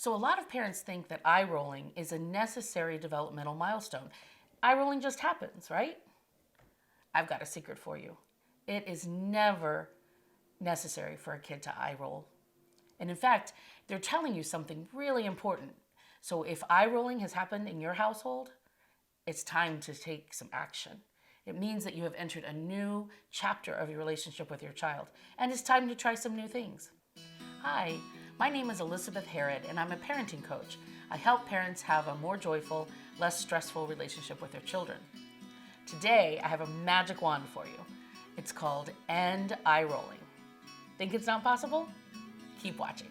So a lot of parents think that eye rolling is a necessary developmental milestone. Eye rolling just happens, right? I've got a secret for you. It is never necessary for a kid to eye roll. And in fact, they're telling you something really important. So if eye rolling has happened in your household, it's time to take some action. It means that you have entered a new chapter of your relationship with your child, and it's time to try some new things. Hi, my name is Elizabeth Herod, and I'm a parenting coach. I help parents have a more joyful, less stressful relationship with their children. Today, I have a magic wand for you. It's called End Eye Rolling. Think it's not possible? Keep watching.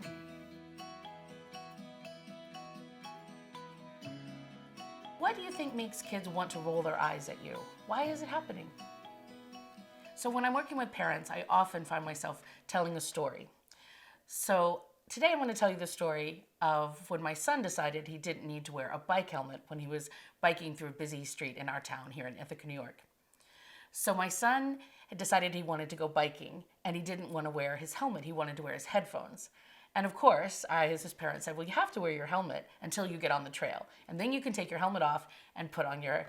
What do you think makes kids want to roll their eyes at you? Why is it happening? So when I'm working with parents, I often find myself telling a story. So today I'm going to tell you the story of when my son decided he didn't need to wear a bike helmet when he was biking through a busy street in our town here in Ithaca, New York. So my son had decided he wanted to go biking and he didn't want to wear his helmet. He wanted to wear his headphones. And of course, I, as his parent, said, well, you have to wear your helmet until you get on the trail. And then you can take your helmet off and put on your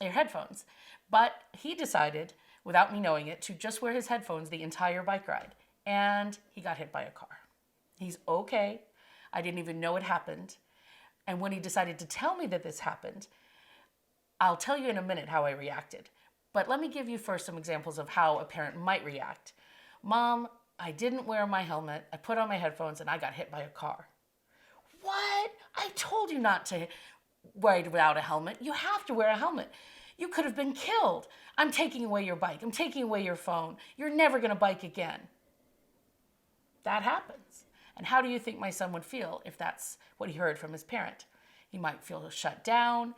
headphones. But he decided, without me knowing it, to just wear his headphones the entire bike ride. And he got hit by a car. He's okay. I didn't even know it happened. And when he decided to tell me that this happened, I'll tell you in a minute how I reacted. But let me give you first some examples of how a parent might react. Mom, I didn't wear my helmet, I put on my headphones, and I got hit by a car. What? I told you not to ride without a helmet. You have to wear a helmet. You could have been killed. I'm taking away your bike. I'm taking away your phone. You're never going to bike again. That happens. And how do you think my son would feel if that's what he heard from his parent? He might feel shut down.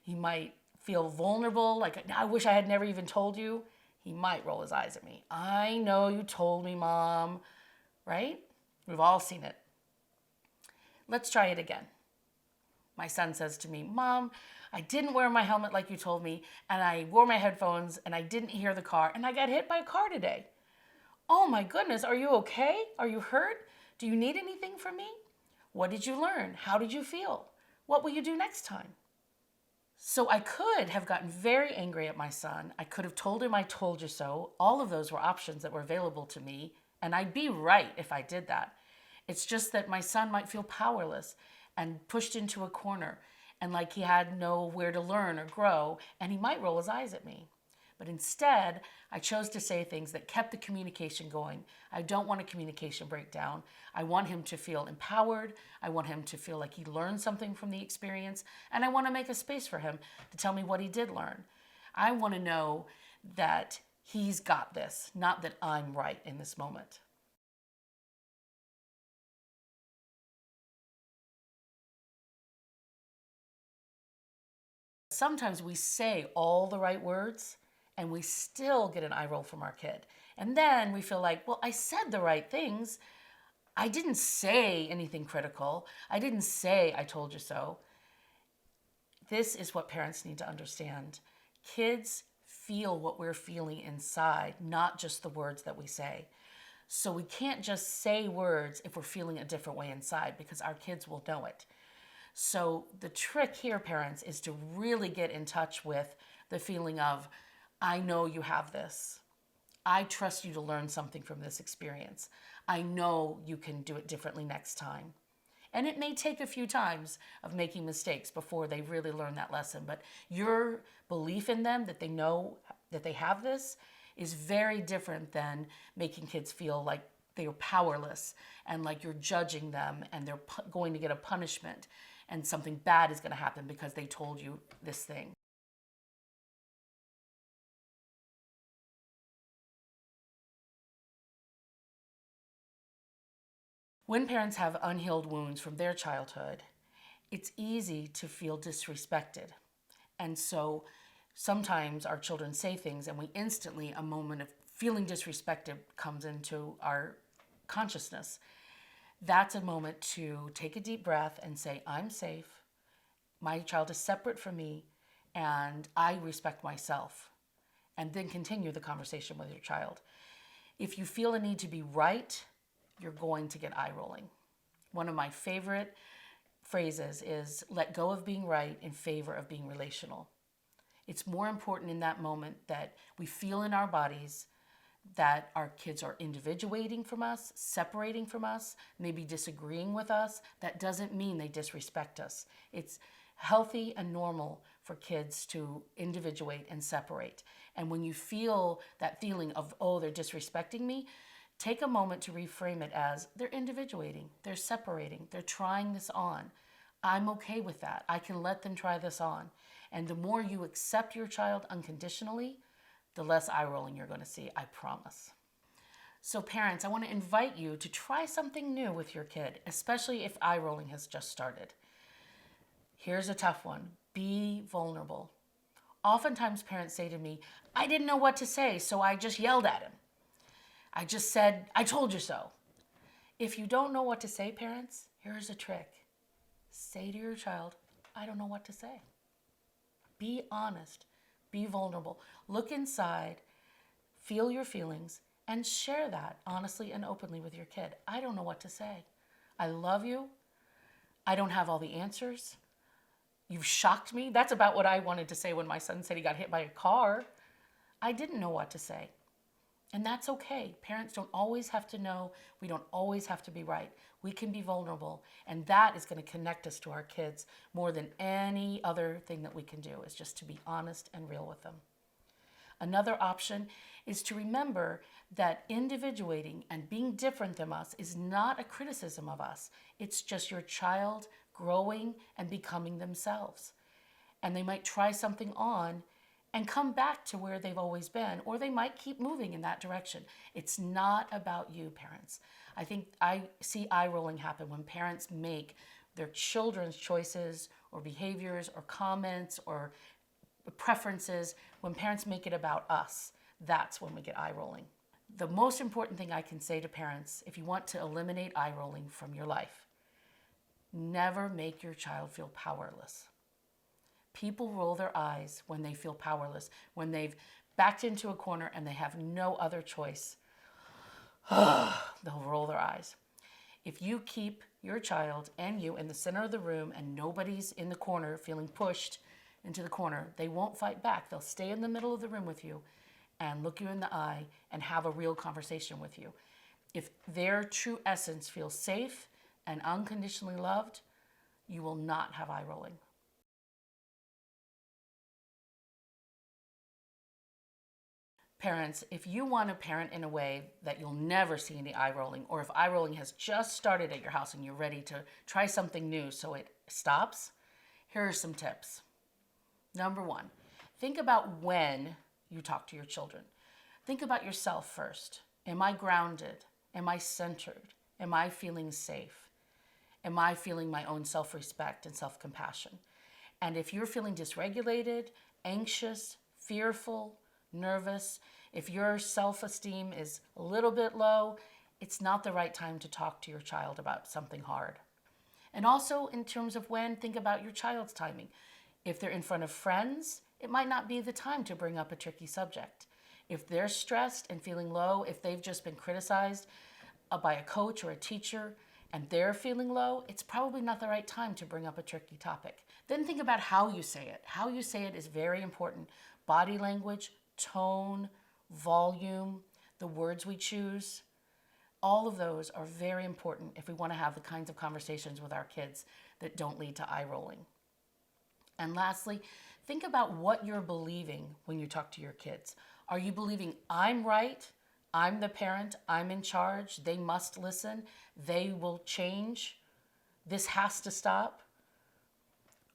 He might feel vulnerable, like, I wish I had never even told you. He might roll his eyes at me. I know you told me, Mom, right? We've all seen it. Let's try it again. My son says to me, Mom, I didn't wear my helmet like you told me, and I wore my headphones, and I didn't hear the car, and I got hit by a car today. Oh my goodness, are you okay? Are you hurt? Do you need anything from me? What did you learn? How did you feel? What will you do next time? So I could have gotten very angry at my son. I could have told him I told you so. All of those were options that were available to me, and I'd be right if I did that. It's just that my son might feel powerless and pushed into a corner and like he had nowhere to learn or grow, and he might roll his eyes at me. But instead, I chose to say things that kept the communication going. I don't want a communication breakdown. I want him to feel empowered. I want him to feel like he learned something from the experience. And I want to make a space for him to tell me what he did learn. I want to know that he's got this, not that I'm right in this moment. Sometimes we say all the right words, and we still get an eye roll from our kid. And then we feel like, well, I said the right things. I didn't say anything critical. I didn't say I told you so. This is what parents need to understand. Kids feel what we're feeling inside, not just the words that we say. So we can't just say words if we're feeling a different way inside, because our kids will know it. So the trick here, parents, is to really get in touch with the feeling of, I know you have this. I trust you to learn something from this experience. I know you can do it differently next time. And it may take a few times of making mistakes before they really learn that lesson, but your belief in them, that they know that they have this, is very different than making kids feel like they are powerless and like you're judging them and they're going to get a punishment and something bad is going to happen because they told you this thing. When parents have unhealed wounds from their childhood, it's easy to feel disrespected. And so sometimes our children say things and we instantly, a moment of feeling disrespected comes into our consciousness. That's a moment to take a deep breath and say, I'm safe. My child is separate from me and I respect myself. And then continue the conversation with your child. If you feel a need to be right, you're going to get eye rolling. One of my favorite phrases is let go of being right in favor of being relational. It's more important in that moment that we feel in our bodies that our kids are individuating from us, separating from us, maybe disagreeing with us. That doesn't mean they disrespect us. It's healthy and normal for kids to individuate and separate. And when you feel that feeling of, oh, they're disrespecting me, take a moment to reframe it as they're individuating, they're separating, they're trying this on. I'm okay with that. I can let them try this on. And the more you accept your child unconditionally, the less eye rolling you're going to see, I promise. So parents, I want to invite you to try something new with your kid, especially if eye rolling has just started. Here's a tough one. Be vulnerable. Oftentimes parents say to me, I didn't know what to say, so I just yelled at him. I just said, I told you so. If you don't know what to say, parents, here's a trick. Say to your child, I don't know what to say. Be honest. Be vulnerable. Look inside, feel your feelings, and share that honestly and openly with your kid. I don't know what to say. I love you. I don't have all the answers. You've shocked me. That's about what I wanted to say when my son said he got hit by a car. I didn't know what to say. And that's okay. Parents don't always have to know. We don't always have to be right. We can be vulnerable. And that is going to connect us to our kids more than any other thing that we can do, is just to be honest and real with them. Another option is to remember that individuating and being different than us is not a criticism of us. It's just your child growing and becoming themselves. And they might try something on and come back to where they've always been, or they might keep moving in that direction. It's not about you, parents. I think I see eye rolling happen when parents make their children's choices or behaviors or comments or preferences, when parents make it about us. That's when we get eye rolling. The most important thing I can say to parents, if you want to eliminate eye rolling from your life, never make your child feel powerless. People roll their eyes when they feel powerless, when they've backed into a corner and they have no other choice. They'll roll their eyes. If you keep your child and you in the center of the room and nobody's in the corner feeling pushed into the corner, they won't fight back. They'll stay in the middle of the room with you and look you in the eye and have a real conversation with you. If their true essence feels safe and unconditionally loved, you will not have eye rolling. Parents, if you want to parent in a way that you'll never see any eye rolling, or if eye rolling has just started at your house and you're ready to try something new so it stops, here are some tips. Number one, think about when you talk to your children. Think about yourself first. Am I grounded? Am I centered? Am I feeling safe? Am I feeling my own self-respect and self-compassion? And if you're feeling dysregulated, anxious, fearful, nervous, if your self-esteem is a little bit low, it's not the right time to talk to your child about something hard. And also in terms of when, think about your child's timing. If they're in front of friends, it might not be the time to bring up a tricky subject. If they're stressed and feeling low, if they've just been criticized by a coach or a teacher and they're feeling low, it's probably not the right time to bring up a tricky topic. Then think about how you say it. How you say it is very important. Body language, tone, volume, the words we choose, all of those are very important if we want to have the kinds of conversations with our kids that don't lead to eye rolling. And lastly, think about what you're believing when you talk to your kids. Are you believing I'm right? I'm the parent, I'm in charge, they must listen, they will change, this has to stop?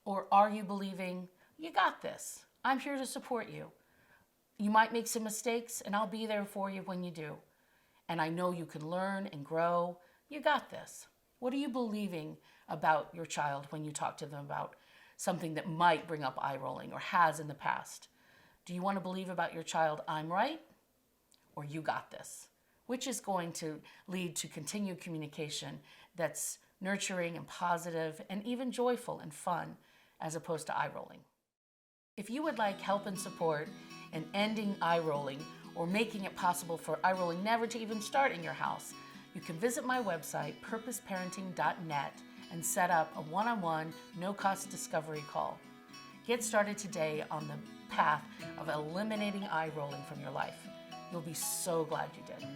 Or are you believing, you got this, I'm here to support you. You might make some mistakes and I'll be there for you when you do. And I know you can learn and grow, you got this. What are you believing about your child when you talk to them about something that might bring up eye rolling or has in the past? Do you want to believe about your child, I'm right? Or you got this, which is going to lead to continued communication that's nurturing and positive and even joyful and fun, as opposed to eye rolling. If you would like help and support in ending eye rolling or making it possible for eye rolling never to even start in your house, You can visit my website, purposeparenting.net, and set up a one-on-one, no-cost discovery call. Get started today on the path of eliminating eye rolling from your life. You'll be so glad you did.